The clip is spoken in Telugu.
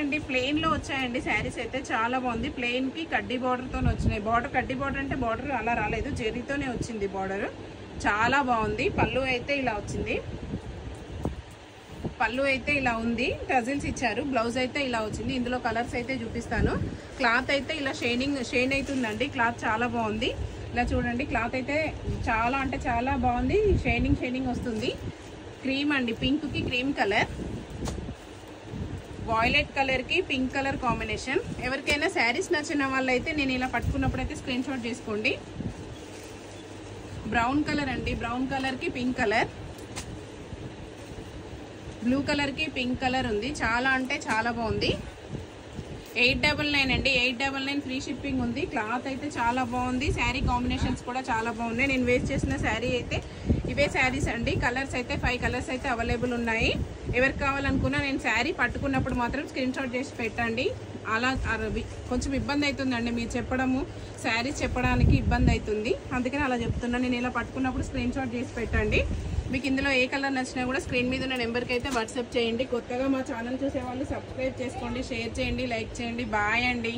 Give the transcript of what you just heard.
అండి ప్లెయిన్ లో వచ్చాయండి శారీస్ అయితే చాలా బాగుంది. ప్లెయిన్ కి కడ్డీ బార్డర్ తోనే వచ్చినాయి. బార్డర్ కడ్డీ బార్డర్ అంటే బార్డర్ అలా రాలేదు, జెరీతోనే వచ్చింది బార్డర్. చాలా బాగుంది. పళ్ళు అయితే ఇలా వచ్చింది, పళ్ళు అయితే ఇలా ఉంది, టజిల్స్ ఇచ్చారు. బ్లౌజ్ అయితే ఇలా వచ్చింది. ఇందులో కలర్స్ అయితే చూపిస్తాను. క్లాత్ అయితే ఇలా షైన్ అవుతుందండి. క్లాత్ చాలా బాగుంది. ఇలా చూడండి, క్లాత్ అయితే చాలా అంటే చాలా బాగుంది. షైనింగ్ వస్తుంది. క్రీమ్ అండి, పింక్ కి క్రీమ్ కలర్, వాయిలెట్ కలర్ కి పింక్ కలర్ కాంబినేషన్. ఎవరికైనా శారీస్ నచ్చిన వాళ్ళైతే నేను ఇలా పట్టుకున్నప్పుడు అయితే స్క్రీన్ షాట్ చేసుకోండి. బ్రౌన్ కలర్ అండి, బ్రౌన్ కలర్ కి పింక్ కలర్, బ్లూ కలర్ కి పింక్ కలర్ ఉంది. చాలా అంటే చాలా బాగుంది. 899 అండి, 899 ఫ్రీ షిప్పింగ్ ఉంది. క్లాత్ అయితే చాలా బాగుంది. శారీ కాంబినేషన్స్ కూడా చాలా బాగున్నాయి. నేను వేస్ట్ చేసిన శారీ అయితే ఇవే శారీస్ అండి. కలర్స్ అయితే 5 కలర్స్ అయితే అవైలబుల్ ఉన్నాయి. ఎవరికి కావాలనుకున్నా నేను శారీ పట్టుకున్నప్పుడు మాత్రం స్క్రీన్ షాట్ చేసి పెట్టండి. అలా కొంచెం ఇబ్బంది అవుతుందండి, మీరు చెప్పడము శారీస్ చెప్పడానికి ఇబ్బంది అవుతుంది, అందుకని అలా చెప్తున్నాను. నేను ఇలా పట్టుకున్నప్పుడు స్క్రీన్ షాట్ చేసి పెట్టండి. మీకు ఇందులో ఏ కలర్ నచ్చినా కూడా స్క్రీన్ మీద ఉన్న నెంబర్కి అయితే వాట్సాప్ చేయండి. కొత్తగా మా ఛానల్ చూసే వాళ్ళు సబ్స్క్రైబ్ చేసుకోండి, షేర్ చేయండి, లైక్ చేయండి. బాయ్ అండి.